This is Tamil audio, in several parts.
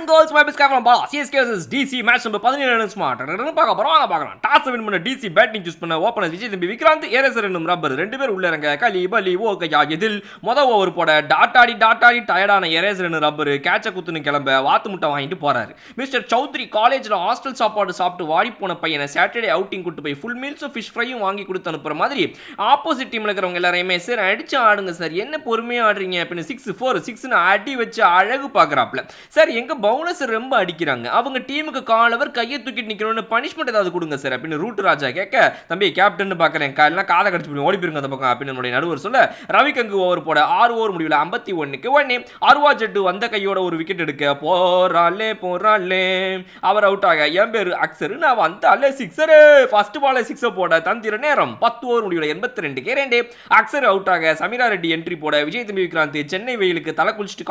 and girls, my best from Bala. CSK vs DC match number 17 smart. பார்க்க போறோம். பார்க்கலாம். டாஸ் வின் பண்ண DC பேட்டிங் சூஸ் பண்ண ஓபனர் விஜய் தம்பி விக்ராந்த் ஏரேசர் என்னும் ரப்பர் ரெண்டு பேர் உள்ள இறங்க கலி பலி ஓகையா எதில் ஓவர் போட டாட்டாடி டயர்டான ஏரேசர் என்னும் ரப்பர் கேட்ச குத்துன்னு கிளம்ப வாத்து முட்டை வாங்கிட்டு போறாரு. மிஸ்டர் சௌத்ரி காலேஜ்ல ஹாஸ்டல் சாப்பாடு சாப்பிட்டு வாடி போன பையனை சாட்டர்டே அவுட்டிங் கூட்டு போய் ஃபுல் மீல்ஸும் ஃபிஷ் ஃப்ரையும் வாங்கி கொடுத்து அனுப்புற மாதிரி ஆப்போசிட் டீம்ல இருக்கிறவங்க எல்லாரையுமே சார் அடிச்சு ஆடுங்க சார், என்ன பொறுமையா ஆடுறீங்க அப்படின்னு 6-4-6 அடி வச்சு அழகு பாக்குறாப்ல. சார் எங்க பவுலர்ஸ் ரொம்ப அடிக்கிறாங்க, அவங்க டீமுக்கு காலவர் கையை தூக்கிட்டு நிக்கணும்னு பனிஷ்மெண்ட் ஏதாவது கொடுங்க சார் அப்படின்னு ரூட் ராஜா கேட்க, தம்பி கேப்டன் பாக்குறேன் காலையில் காதை கடிச்சு போய் ஓடி போயிருங்க அந்த பக்கம் அப்படின்னு நம்முடைய நடுவர் சொல்ல, ரவிகங்கு ஓவர் போட 6 ஓவர் முடிவில் 51க்கு 1 அருவா ஜெட்டு வந்த கையோட ஒரு விக்கெட் எடுக்க போராலே அவர் அவுட் ஆக என் பேரு அக்சர் நான் வந்தாலே சிக்ஸரு ஃபர்ஸ்ட் பாலே சிக்ஸர் போட தந்திர நேரம் 10 ஓவர் முடிவில் 82க்கு 2 அக்சர் அவுட் ஆக சமீரா ரெட்டி என்ட்ரி போட விஜய் தம்பி விக்ராந்த் சென்னை வெயிலுக்கு தலை குளிச்சுட்டு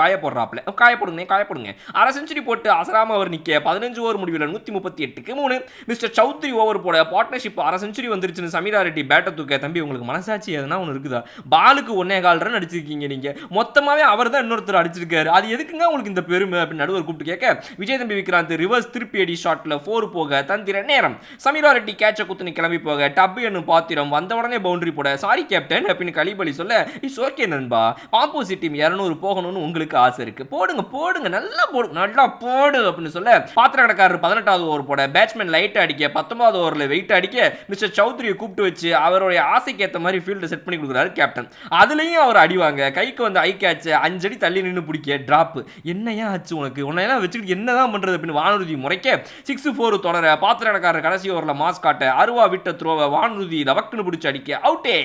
காயப்படுங்க அரை செஞ்சுரி போட்டு அசராம அவர் நிக்க 15 ஓவர் முடிவில் 138க்கு 3 மிஸ்டர் சௌத்ரி ஓவர் போட பார்ட்னர்ஷிப் அரை செஞ்சுரி வந்துருச்சுன்னு சமீரா ரெட்டி பேட்டை தூக்க, தம்பி உங்களுக்கு மனசாட்சி எதுனா ஒன்று இருக்குதா, பாலுக்கு 1.25 ரன் அடிச்சிருக்கீங்க நீங்க, மொத்தமாவே அவர் தான் இன்னொருத்தர் அடிச்சிருக்காரு, அது எதுக்குங்க உங்களுக்கு இந்த பெருமை அப்படின்னு நடுவர் கூப்பிட்டு கேட்க, விஜய் தம்பி விக்ராந்த் ரிவர்ஸ் திருப்பி அடி ஷாட்ல 4 போக தந்திர நேரம் சமீரா ரெட்டி கேட்ச குத்துன்னு கிளம்பி போக டப்பு என்னும் பாத்திரம் வந்த உடனே பவுண்டரி போட சாரி கேப்டன் அப்படின்னு கலிபலி சொல்ல, இட்ஸ் ஓகே நண்பா, ஆப்போசிட் டீம் 200 போகணும்னு உங்களுக்கு ஆசை இருக்கு, போடுங்க நல்லா போடு அப்படின்னு சொல்ல, பாத்திர கடைக்காரர் 18வது ஓவர் போட பேட்ஸ்மேன் லைட் அடிக்க 19வது ஓவரில் வெயிட் அடிக்க மிஸ்டர் சௌத்ரியை கூப்பிட்டு வச்சு அவருடைய ஆசைக்கு ஏற்ற மாதிரி ஃபீல்டை செட் பண்ணி கொடுக்குறாரு கேப்டன். அதுலேயும் அவர் அடிவாங்க, கைக்கு வந்து ஐ கேட்ச் 5 அடி தள்ளி நின்று பிடிக்க டிராப், என்னையா ஆச்சு உன்னையெல்லாம் வச்சுக்கிட்டு என்னதான் பண்றது அப்படின்னு வானூர்தி முறைக்க 6-4 தொடர பாத்திர கடைக்காரர் கடைசி ஓவரில் மாஸ் காட்ட அருவா விட்ட த்ரோவை வானூர்தி லவக்குன்னு பிடிச்சி அடிக்க அவுட்டே,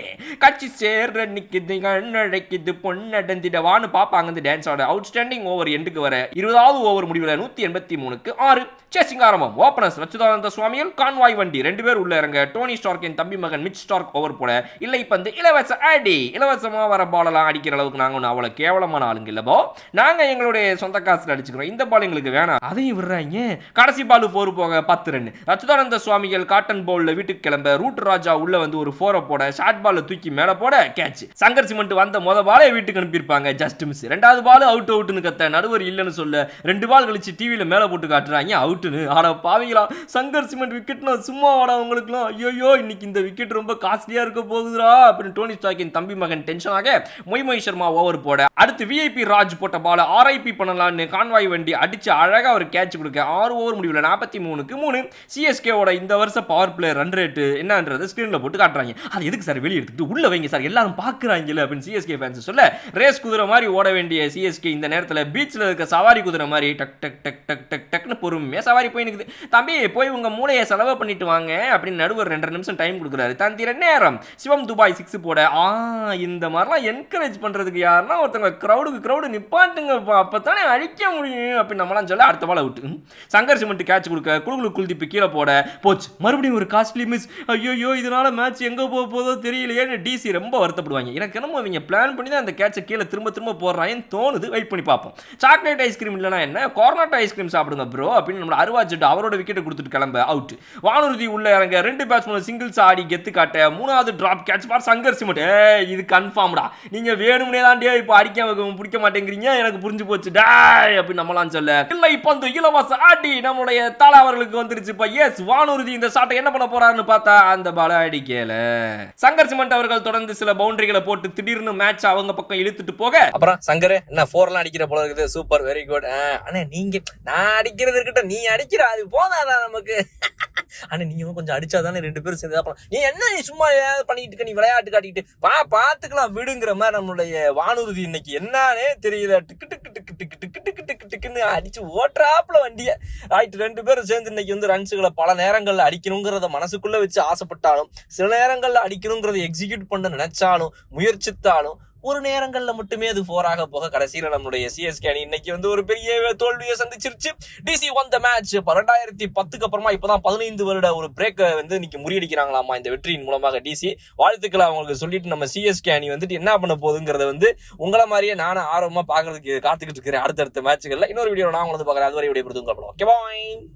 கட்சி சேர்ற நிற்கிது கண்ணடைக்குது பொண்ணடந்திட வானு பாப்பாங்க வந்து டான்ஸ் ஆட அவுட்ஸ்டாண்டிங் ஓவர் எண்டுக்கு வர 20வது ஓவர் முடிவில் 183க்கு 6 சேசிங் ஆரம்பம். ஓபனர்ஸ் ரச்சுதானந்த சுவாமிகள் கான்வாய் வண்டி ரெண்டு பேர் உள்ள இறங்க டோனி ஸ்டார்க்கின் தம்பி மகன் மிச் ஸ்டார்க் ஓவர் போட இல்லை பந்து இலவச அடி, இலவசமா வர பாலெல்லாம் அடிக்கிற அளவுக்கு நாங்க ஒன்றும் அவ்வளோ கேவலமான ஆளுங்க இல்லப்போ, நாங்க எங்களுடைய சொந்த காசுல அடிச்சுக்கிறோம், இந்த பால் எங்களுக்கு வேணாம், அதையும் விடுறாங்க. கடைசி பால் 4 போக 10 ரன். ரச்சுதானந்த சுவாமிகள் காட்டன் பவுல்ல வீட்டுக்கு கிளம்ப ரூட் ராஜா உள்ள வந்து ஒரு 4 போட ஷார்ட் பால் தூக்கி மேல போட கேட்ச். சங்கர் சிமெண்ட் வந்த மொத பாலே வீட்டுக்கு அனுப்பியிருப்பாங்க, ஜஸ்ட் மிஸ். 2வது பால் அவுட்னு கத்த நடுவர் இல்லைன்னு சொல்ல 2 பால் கழிச்சு டிவியில மேல போட்டு காட்டுறாங்க அவுட்னு. ஆனா பாவீங்களா, சங்கர் சிமெண்ட் விக்கெட்னா சும்மா வாடா உங்களுக்குலாம், ஐயோ இன்னைக்கு இந்த விக்கெட் ரொம்ப காஸ்ட்லியா இருக்க போகுதுடா அப்படின்னு டோனி ஸ்டார்க்கின் தம்பி மகன் டென்ஷன் ஆக மொய் சர்மா ஓவர் போட அடுத்து விஐபி ராஜ் போட்ட பால் ஆர்ஐபி பண்ணலான்னு கான்வாய் வண்டி அடிச்சு அழகா ஒரு கேட்ச் கொடுக்க 6 ஓவர் முடிவில் 43க்கு 3 சிஎஸ்கேவோட இந்த வருஷம் பவர் பிளே ரன் ரேட் என்னன்றது ஸ்கிரீன்ல போட்டு காட்டுறாங்க. அது எதுக்கு சார் வெளியே எடுத்துட்டு உள்ள வைங்க சார் எல்லாரும் பாக்குறாங்கல்ல அப்படின்னு சிஎஸ்கே ஃபேன்ஸ் சொல்ல, ரேஸ் குதிரை மாதிரி ஓட வேண்டிய சிஎஸ்கே இந்த நேரத்தில் பீச்சில் இருக்க சவாரி குதிரை மாதிரி டக் டக் டக் டக் டக் டக்னு பொறுமையா சவாரி போய் நிக்குது. தம்பி போய் உங்க மூளையை செலவு பண்ணிட்டு வாங்க அப்படின்னு நடுவர் 2 நிமிஷம் டைம் கொடுக்குறாரு. தந்திர நேரம் சிவம் துபாய் 6 போட இந்த மாதிரிலாம் என்கரேஜ் பண்றதுக்கு யாருன்னா ஒருத்தவங்க கிரௌடு நிப்பாட்டுங்க அப்பதானே அழிக்க முடியும் அப்படின்னு நம்மளாம் சொல்ல அடுத்த ball out. Shankar cement catch கொடுக்க குழுகுழு குல்தீப் கீழே போட போச்சு, மறுபடியும் ஒரு காஸ்ட்லி மிஸ், ஐயோ இதனால மேட்ச் எங்க போக போதோ தெரியலையேன்னு டிசி ரொம்ப வருத்தப்படுவாங்க. எனக்கு என்னமோ அவங்க பிளான் பண்ணி தான் அந்த கேட்சை கீழே திரும்ப போடுறாங்கன்னு தோணுது, வெயிட் பண்ணி பார்ப்போம். சாக்லேட் ஐஸ்கிரீம் இல்லைனா என்ன, கார்னட் ஐஸ்கிரீம் சாப்பிடுங்க ப்ரோ அப்படின்னு நம்ம அருவா ஜெட் அவரோட விக்கெட்டை கொடுத்துட்டு கிளம்ப அவுட். வானூர்தி உள்ள இறங்க 2 பேட்ஸ்மேன் சிங்கிள்ஸ் ஆடி கெத்து காட்ட 3வது டிராப் கேட்ச் பார் சங்கர் சிமெண்ட், இது கன்ஃபார்ம்டா, நீங்க வேணும்னே தான் இப்போ அடிக்க பிடிக்க மாட்டேங்கிறீங்க எனக்கு புரிஞ்சு போச்சு டாய் அப்படின்னு நம்மளாம் சொல்ல, இல்லை பந்து இலவச ஆடி நம்மளுடைய தலை அவர்களுக்கு வந்துருச்சு. இப்போ எஸ் வானூர்தி இந்த ஷாட்டை என்ன பண்ண போறாருன்னு பார்த்தா அந்த பால அடிக்கல. சங்கர் சிமெண்ட் அவர்கள் தொடர்ந்து சில பவுண்டரிகளை போட்டு திடீர்னு மேட்ச் அவங்க பக்கம் இழுத்துட்டு போக, அப்புறம் சங்கர் என்ன 4 அடிக்கிற போல இருக்குது, சூப்பர் வெரி குட், ஆனா நீங்க நான் அடிக்கிறது இருக்கட்டும் நீ அடிக்கிற அது போதாதான் நமக்கு, ஆனா நீங்க கொஞ்சம் அடிச்சாதானே 2 பேரும் சேர்ந்து நீ என்ன நீ சும்மா பண்ணிட்டு இருக்க, நீ விளையாட்டு காட்டிட்டு பாத்துக்கலாம் விடுங்கிற மாதிரி நம்மளுடைய வானூர்தி இன்னைக்கு என்னன்னே தெரியல, டிக்கு டிக்கு டிக்கு டிக்கு டிக்கு டிக்கு டிக்கு டிக்குன்னு அடிச்சு ஓட்டுறாப்புல வண்டிய ரைட். 2 பேரும் சேர்ந்து இன்னைக்கு வந்து ரன்ஸுகளை பல நேரங்கள்ல அடிக்கணுங்கிறத மனசுக்குள்ள வச்சு ஆசைப்பட்டாலும் சில நேரங்கள்ல அடிக்கணுங்கிறத எக்ஸிக்யூட் பண்ண நினைச்சாலும் முயற்சித்தாலும் ஒரு நேரங்கள்ல மட்டுமே அது 4 போக கடைசியில நம்மளுடைய சிஎஸ்கே அணி இன்னைக்கு வந்து ஒரு பெரிய தோல்வியை சந்திச்சிருச்சு. DC won the match. 2010க்கு அப்புறமா இப்பதான் 15 வருட ஒரு பிரேக் வந்து இன்னைக்கு முறியடிக்கிறாங்களாமா இந்த வெற்றியின் மூலமாக டிசி. வாழ்த்துக்களை அவங்களுக்கு சொல்லிட்டு நம்ம சிஎஸ்கே அணி வந்துட்டு என்ன பண்ண போகுதுங்கிறத வந்து உங்களை மாதிரியே நானும் ஆர்வமா பாக்குறதுக்கு காத்துக்கிட்டு இருக்கிறேன். அடுத்தடுத்த மேட்சுகள்ல இன்னொரு வீடியோ நான் உங்களுக்கு பாக்குறேன். அதுவரை விடைபெறுது. Okay bye.